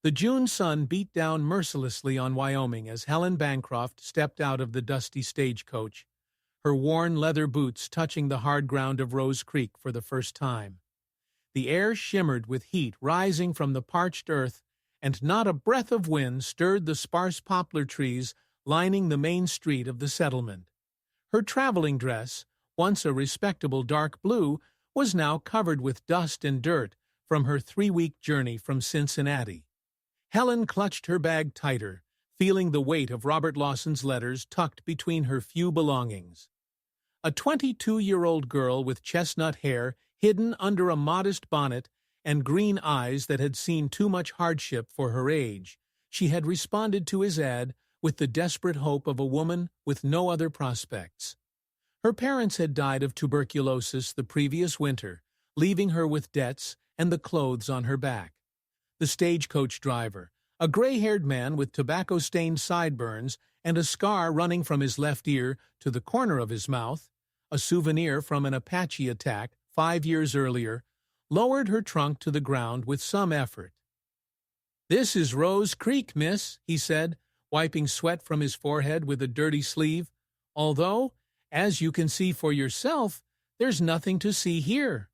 The June sun beat down mercilessly on Wyoming as Helen Bancroft stepped out of the dusty stagecoach, her worn leather boots touching the hard ground of Rose Creek for the first time. The air shimmered with heat rising from the parched earth, and not a breath of wind stirred the sparse poplar trees lining the main street of the settlement. Her traveling dress, once a respectable dark blue, was now covered with dust and dirt from her 3-week journey from Cincinnati. Helen clutched her bag tighter, feeling the weight of Robert Lawson's letters tucked between her few belongings. A 22-year-old girl with chestnut hair hidden under a modest bonnet and green eyes that had seen too much hardship for her age, she had responded to his ad with the desperate hope of a woman with no other prospects. Her parents had died of tuberculosis the previous winter, leaving her with debts and the clothes on her back. The stagecoach driver, a gray-haired man with tobacco-stained sideburns and a scar running from his left ear to the corner of his mouth, a souvenir from an Apache attack 5 years earlier, lowered her trunk to the ground with some effort. "This is Rose Creek, miss," he said, wiping sweat from his forehead with a dirty sleeve, "although, as you can see for yourself, there's nothing to see here."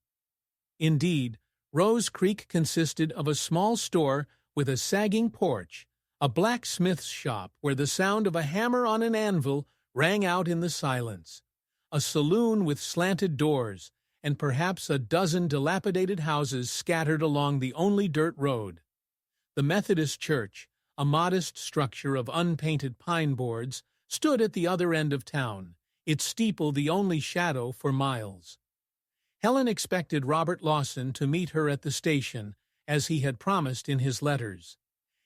Indeed, Rose Creek consisted of a small store with a sagging porch, a blacksmith's shop where the sound of a hammer on an anvil rang out in the silence, a saloon with slanted doors, and perhaps a dozen dilapidated houses scattered along the only dirt road. The Methodist church, a modest structure of unpainted pine boards, stood at the other end of town, its steeple the only shadow for miles. Helen expected Robert Lawson to meet her at the station, as he had promised in his letters.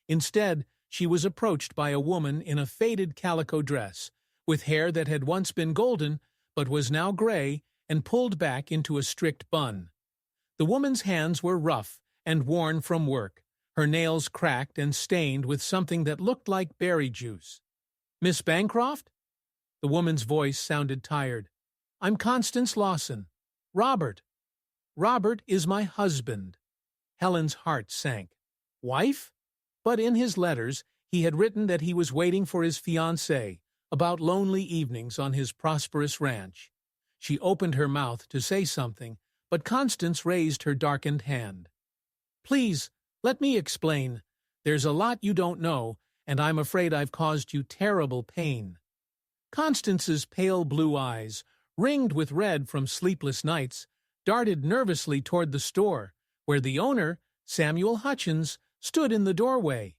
Instead, she was approached by a woman in a faded calico dress, with hair that had once been golden but was now gray and pulled back into a strict bun. The woman's hands were rough and worn from work, her nails cracked and stained with something that looked like berry juice. "Miss Bancroft?" The woman's voice sounded tired. "I'm Constance Lawson. Robert. Robert is my husband." Helen's heart sank. Wife? But in his letters, he had written that he was waiting for his fiancée, about lonely evenings on his prosperous ranch. She opened her mouth to say something, but Constance raised her darkened hand. "Please, let me explain. There's a lot you don't know, and I'm afraid I've caused you terrible pain." Constance's pale blue eyes, ringed with red from sleepless nights, darted nervously toward the store, where the owner, Samuel Hutchins, stood in the doorway.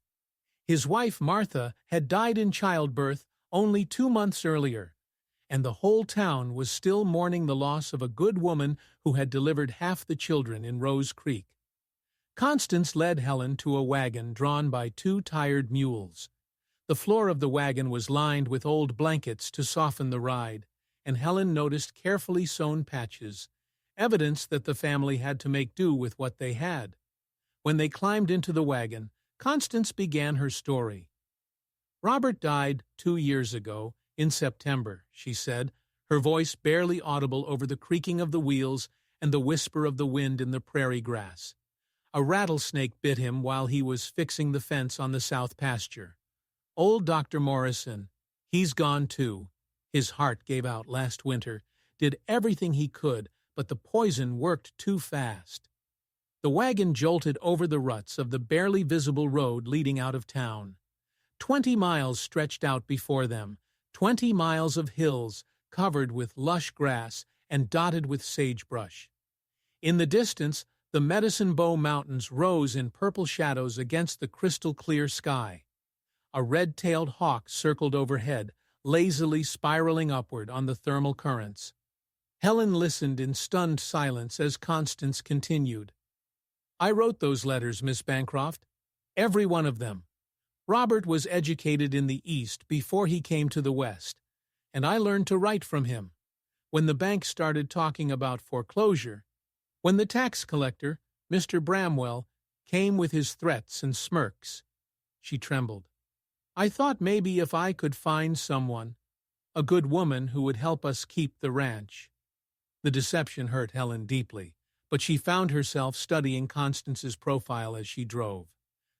His wife, Martha, had died in childbirth only 2 months earlier, and the whole town was still mourning the loss of a good woman who had delivered half the children in Rose Creek. Constance led Helen to a wagon drawn by 2 tired mules. The floor of the wagon was lined with old blankets to soften the ride, and Helen noticed carefully sewn patches, evidence that the family had to make do with what they had. When they climbed into the wagon, Constance began her story. "Robert died 2 years ago, in September," she said, her voice barely audible over the creaking of the wheels and the whisper of the wind in the prairie grass. "A rattlesnake bit him while he was fixing the fence on the south pasture. Old Dr. Morrison, he's gone too. His heart gave out last winter, did everything he could, but the poison worked too fast." The wagon jolted over the ruts of the barely visible road leading out of town. 20 miles stretched out before them, 20 miles of hills covered with lush grass and dotted with sagebrush. In the distance, the Medicine Bow Mountains rose in purple shadows against the crystal-clear sky. A red-tailed hawk circled overhead, lazily spiraling upward on the thermal currents. Helen listened in stunned silence as Constance continued. "I wrote those letters, Miss Bancroft. Every one of them. Robert was educated in the East before he came to the West, and I learned to write from him. When the bank started talking about foreclosure, when the tax collector, Mr. Bramwell, came with his threats and smirks," she trembled, "I thought maybe if I could find someone, a good woman who would help us keep the ranch." The deception hurt Helen deeply, but she found herself studying Constance's profile as she drove.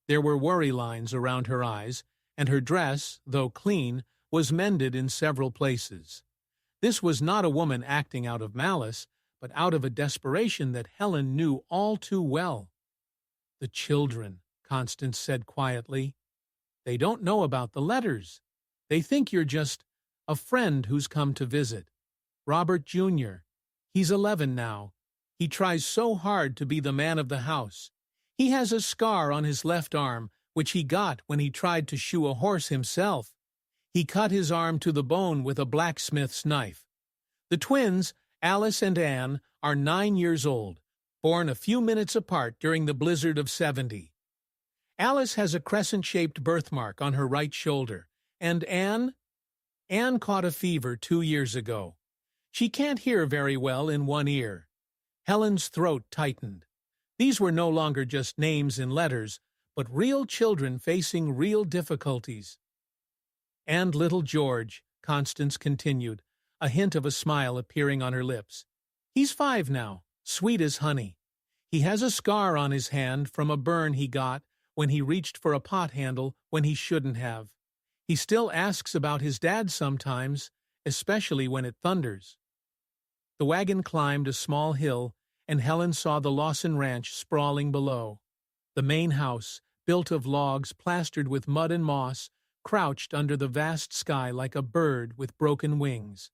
There were worry lines around her eyes, and her dress, though clean, was mended in several places. This was not a woman acting out of malice, but out of a desperation that Helen knew all too well. "The children," Constance said quietly. "They don't know about the letters. They think you're just a friend who's come to visit. Robert Jr. He's 11 now. He tries so hard to be the man of the house. He has a scar on his left arm, which he got when he tried to shoe a horse himself. He cut his arm to the bone with a blacksmith's knife. The twins, Alice and Anne, are 9 years old, born a few minutes apart during the blizzard of '70. Alice has a crescent-shaped birthmark on her right shoulder, and Anne caught a fever 2 years ago. She can't hear very well in one ear." Helen's throat tightened. These were no longer just names in letters, but real children facing real difficulties. "And little George," Constance continued, a hint of a smile appearing on her lips. "He's 5 now, sweet as honey. He has a scar on his hand from a burn he got when he reached for a pot handle when he shouldn't have. He still asks about his dad sometimes, especially when it thunders." The wagon climbed a small hill, and Helen saw the Lawson Ranch sprawling below. The main house, built of logs plastered with mud and moss, crouched under the vast sky like a bird with broken wings.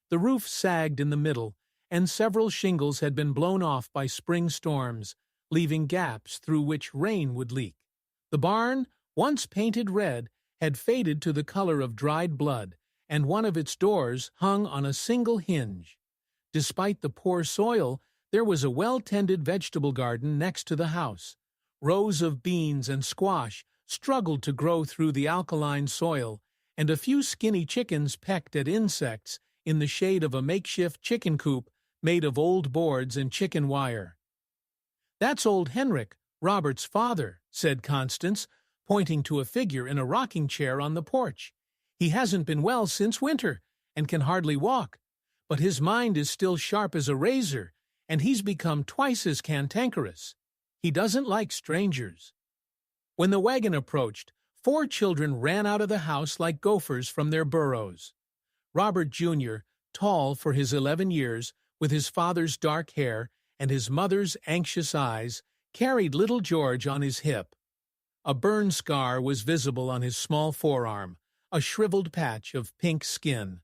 The roof sagged in the middle, and several shingles had been blown off by spring storms, leaving gaps through which rain would leak. The barn, once painted red, had faded to the color of dried blood, and one of its doors hung on a single hinge. Despite the poor soil, there was a well-tended vegetable garden next to the house. Rows of beans and squash struggled to grow through the alkaline soil, and a few skinny chickens pecked at insects in the shade of a makeshift chicken coop made of old boards and chicken wire. "That's old Henrik, Robert's father," said Constance, pointing to a figure in a rocking chair on the porch. "He hasn't been well since winter, and can hardly walk. But his mind is still sharp as a razor, and he's become twice as cantankerous. He doesn't like strangers." When the wagon approached, 4 children ran out of the house like gophers from their burrows. Robert Jr., tall for his 11 years, with his father's dark hair and his mother's anxious eyes, carried little George on his hip. A burn scar was visible on his small forearm, a shriveled patch of pink skin.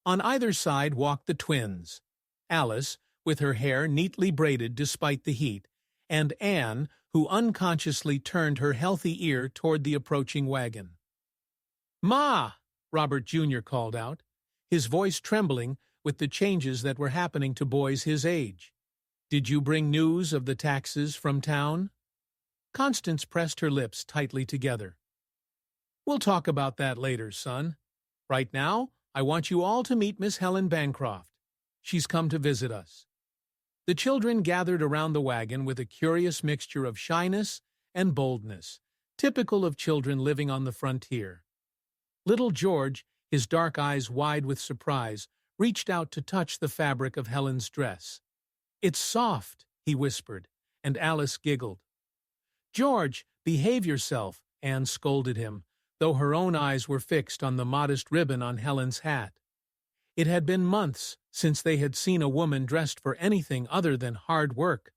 On either side walked the twins, Alice, with her hair neatly braided despite the heat, and Anne, who unconsciously turned her healthy ear toward the approaching wagon. "Ma!" Robert Jr. called out, his voice trembling with the changes that were happening to boys his age. "Did you bring news of the taxes from town?" Constance pressed her lips tightly together. "We'll talk about that later, son. Right now, I want you all to meet Miss Helen Bancroft. She's come to visit us." The children gathered around the wagon with a curious mixture of shyness and boldness, typical of children living on the frontier. Little George, his dark eyes wide with surprise, reached out to touch the fabric of Helen's dress. "It's soft," he whispered, and Alice giggled. "George, behave yourself," Anne scolded him, though her own eyes were fixed on the modest ribbon on Helen's hat. It had been months since they had seen a woman dressed for anything other than hard work.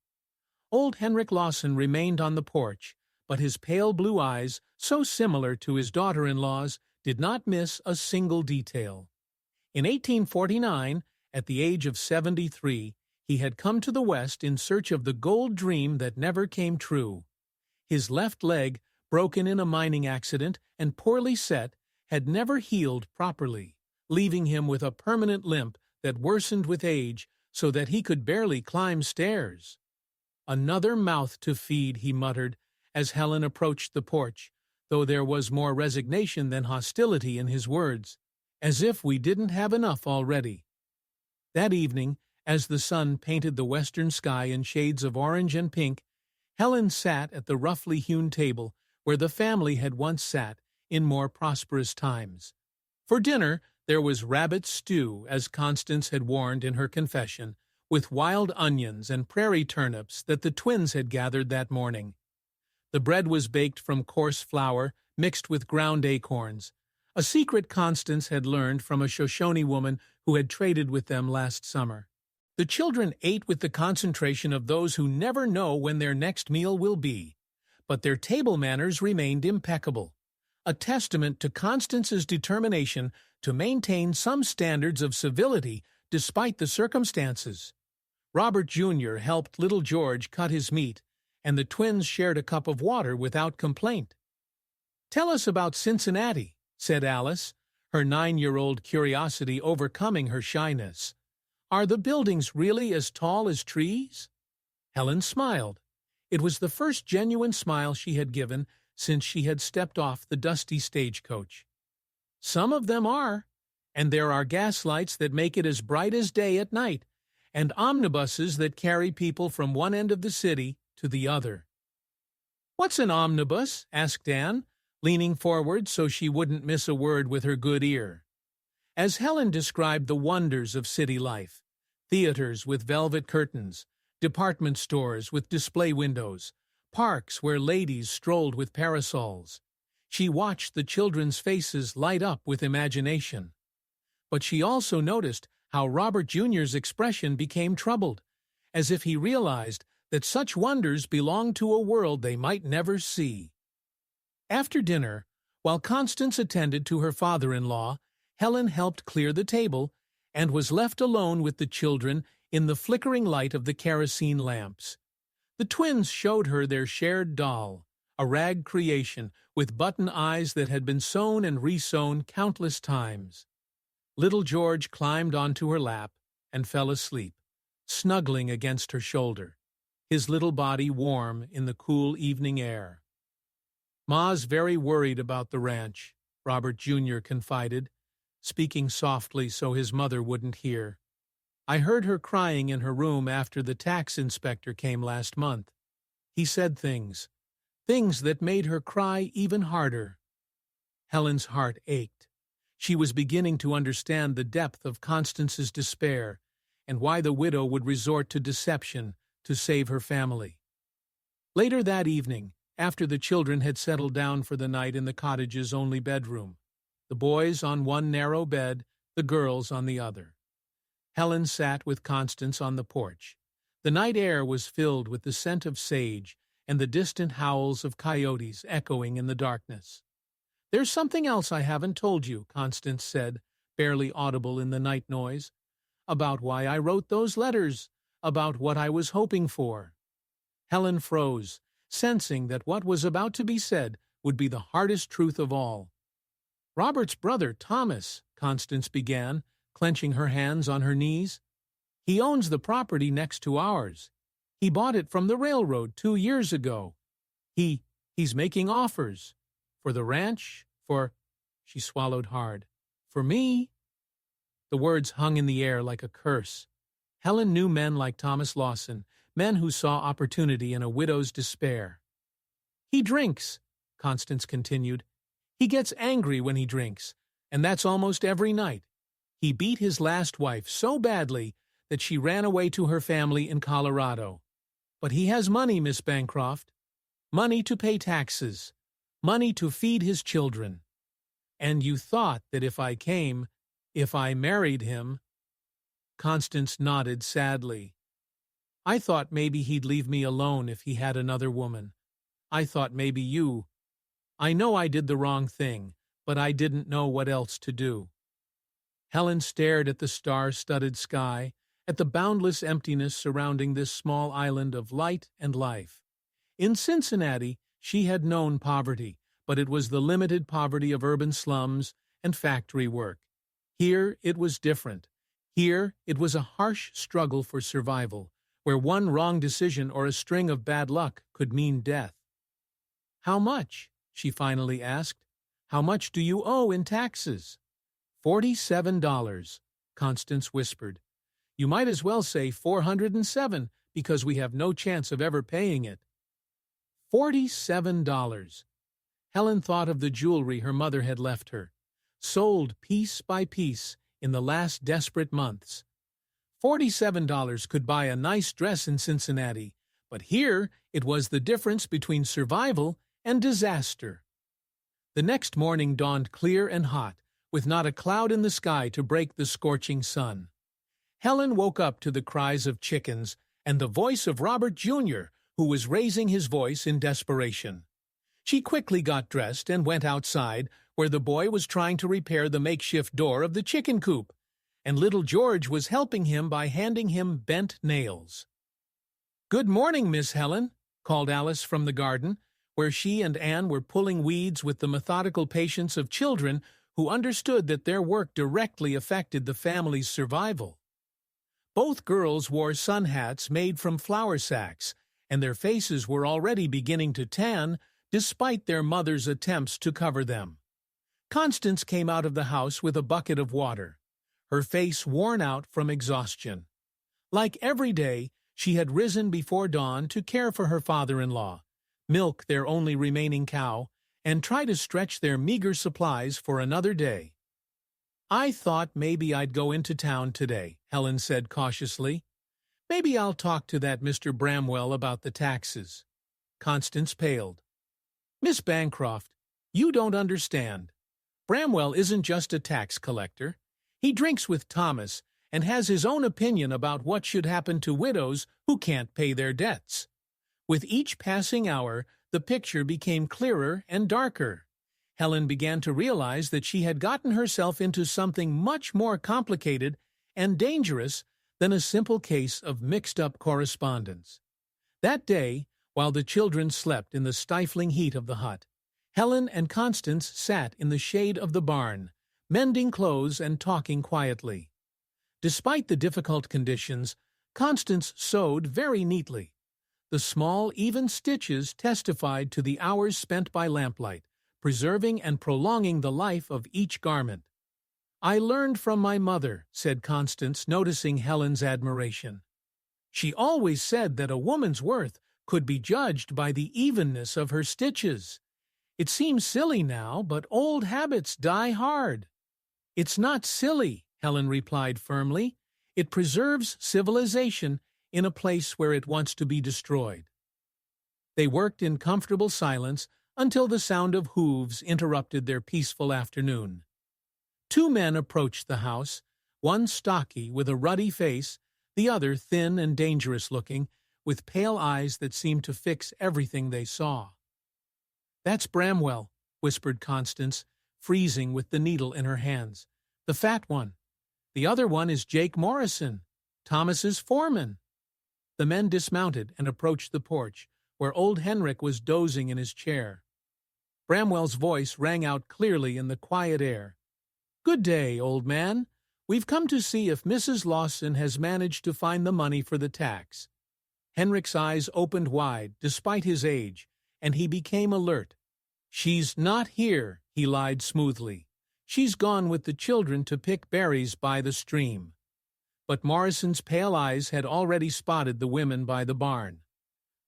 Old Henrik Lawson remained on the porch, but his pale blue eyes, so similar to his daughter-in-law's, did not miss a single detail. In 1849, at the age of 73, he had come to the West in search of the gold dream that never came true. His left leg, broken in a mining accident and poorly set, had never healed properly, leaving him with a permanent limp that worsened with age so that he could barely climb stairs. "Another mouth to feed," he muttered, as Helen approached the porch, though there was more resignation than hostility in his words. "As if we didn't have enough already." That evening, as the sun painted the western sky in shades of orange and pink, Helen sat at the roughly hewn table where the family had once sat in more prosperous times. For dinner, there was rabbit stew, as Constance had warned in her confession, with wild onions and prairie turnips that the twins had gathered that morning. The bread was baked from coarse flour, mixed with ground acorns, a secret Constance had learned from a Shoshone woman who had traded with them last summer. The children ate with the concentration of those who never know when their next meal will be, but their table manners remained impeccable, a testament to Constance's determination to maintain some standards of civility despite the circumstances. Robert Jr. helped little George cut his meat, and the twins shared a cup of water without complaint. "Tell us about Cincinnati," said Alice, her 9-year-old curiosity overcoming her shyness. "Are the buildings really as tall as trees?" Helen smiled. It was the first genuine smile she had given since she had stepped off the dusty stagecoach. "Some of them are, and there are gas lights that make it as bright as day at night, and omnibuses that carry people from one end of the city to the other." "What's an omnibus?" asked Anne, leaning forward so she wouldn't miss a word with her good ear. As Helen described the wonders of city life, theaters with velvet curtains, department stores with display windows, parks where ladies strolled with parasols, she watched the children's faces light up with imagination. But she also noticed how Robert Jr.'s expression became troubled, as if he realized that such wonders belonged to a world they might never see. After dinner, while Constance attended to her father-in-law, Helen helped clear the table and was left alone with the children in the flickering light of the kerosene lamps. The twins showed her their shared doll, a rag creation with button eyes that had been sewn and resewn countless times. Little George climbed onto her lap and fell asleep, snuggling against her shoulder, his little body warm in the cool evening air. "Ma's very worried about the ranch," Robert Jr. confided, speaking softly so his mother wouldn't hear. "I heard her crying in her room after the tax inspector came last month. He said things that made her cry even harder." Helen's heart ached. She was beginning to understand the depth of Constance's despair and why the widow would resort to deception to save her family. Later that evening, after the children had settled down for the night in the cottage's only bedroom, the boys on one narrow bed, the girls on the other, Helen sat with Constance on the porch. The night air was filled with the scent of sage and the distant howls of coyotes echoing in the darkness. "There's something else I haven't told you," Constance said, barely audible in the night noise, "about why I wrote those letters, about what I was hoping for." Helen froze, sensing that what was about to be said would be the hardest truth of all. "Robert's brother, Thomas," Constance began, clenching her hands on her knees. "He owns the property next to ours. He bought it from the railroad 2 years ago. He's making offers. For the ranch, she swallowed hard. "For me?" The words hung in the air like a curse. Helen knew men like Thomas Lawson, men who saw opportunity in a widow's despair. "He drinks," Constance continued. "He gets angry when he drinks, and that's almost every night. He beat his last wife so badly that she ran away to her family in Colorado. But he has money, Miss Bancroft. Money to pay taxes. Money to feed his children. And you thought that if I married him—" Constance nodded sadly. "I thought maybe he'd leave me alone if he had another woman. I thought maybe you. I know I did the wrong thing, but I didn't know what else to do." Helen stared at the star-studded sky, at the boundless emptiness surrounding this small island of light and life. In Cincinnati, she had known poverty, but it was the limited poverty of urban slums and factory work. Here it was different. Here it was a harsh struggle for survival, where one wrong decision or a string of bad luck could mean death. "How much?" she finally asked. "How much do you owe in taxes?" $47, Constance whispered. "You might as well say 407, because we have no chance of ever paying it." $47. Helen thought of the jewelry her mother had left her, sold piece by piece in the last desperate months. $47 could buy a nice dress in Cincinnati, But here it was the difference between survival and disaster. The next morning dawned clear and hot, with not a cloud in the sky to break the scorching sun. Helen woke up to the cries of chickens and the voice of Robert Jr., who was raising his voice in desperation. She quickly got dressed and went outside, where the boy was trying to repair the makeshift door of the chicken coop, and little George was helping him by handing him bent nails. "Good morning, Miss Helen," called Alice from the garden, where she and Anne were pulling weeds with the methodical patience of children who understood that their work directly affected the family's survival. Both girls wore sun hats made from flour sacks, and their faces were already beginning to tan, despite their mother's attempts to cover them. Constance came out of the house with a bucket of water, her face worn out from exhaustion. Like every day, she had risen before dawn to care for her father-in-law, milk their only remaining cow, and try to stretch their meager supplies for another day. "I thought maybe I'd go into town today," Helen said cautiously. "Maybe I'll talk to that Mr. Bramwell about the taxes." Constance paled. "Miss Bancroft, you don't understand. Bramwell isn't just a tax collector. He drinks with Thomas and has his own opinion about what should happen to widows who can't pay their debts." With each passing hour, the picture became clearer and darker. Helen began to realize that she had gotten herself into something much more complicated and dangerous than a simple case of mixed-up correspondence. That day, while the children slept in the stifling heat of the hut, Helen and Constance sat in the shade of the barn, mending clothes and talking quietly. Despite the difficult conditions, Constance sewed very neatly. The small, even stitches testified to the hours spent by lamplight, preserving and prolonging the life of each garment. "I learned from my mother," said Constance, noticing Helen's admiration. "She always said that a woman's worth could be judged by the evenness of her stitches. It seems silly now, but old habits die hard." "It's not silly," Helen replied firmly. "It preserves civilization in a place where it wants to be destroyed." They worked in comfortable silence until the sound of hooves interrupted their peaceful afternoon. Two men approached the house, one stocky with a ruddy face, the other thin and dangerous-looking, with pale eyes that seemed to fix everything they saw. "That's Bramwell," whispered Constance, freezing with the needle in her hands. "The fat one. The other one is Jake Morrison, Thomas's foreman." The men dismounted and approached the porch, where old Henrik was dozing in his chair. Bramwell's voice rang out clearly in the quiet air. "Good day, old man. We've come to see if Mrs. Lawson has managed to find the money for the tax." Henrik's eyes opened wide, despite his age, and he became alert. "She's not here," he lied smoothly. "She's gone with the children to pick berries by the stream." But Morrison's pale eyes had already spotted the women by the barn.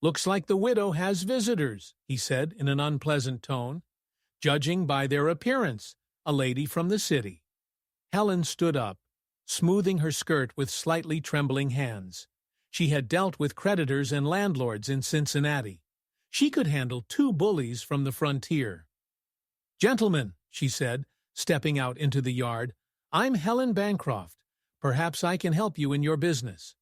"Looks like the widow has visitors," he said in an unpleasant tone. "Judging by their appearance, a lady from the city." Helen stood up, smoothing her skirt with slightly trembling hands. She had dealt with creditors and landlords in Cincinnati. She could handle two bullies from the frontier. "Gentlemen," she said, stepping out into the yard, "I'm Helen Bancroft. Perhaps I can help you in your business."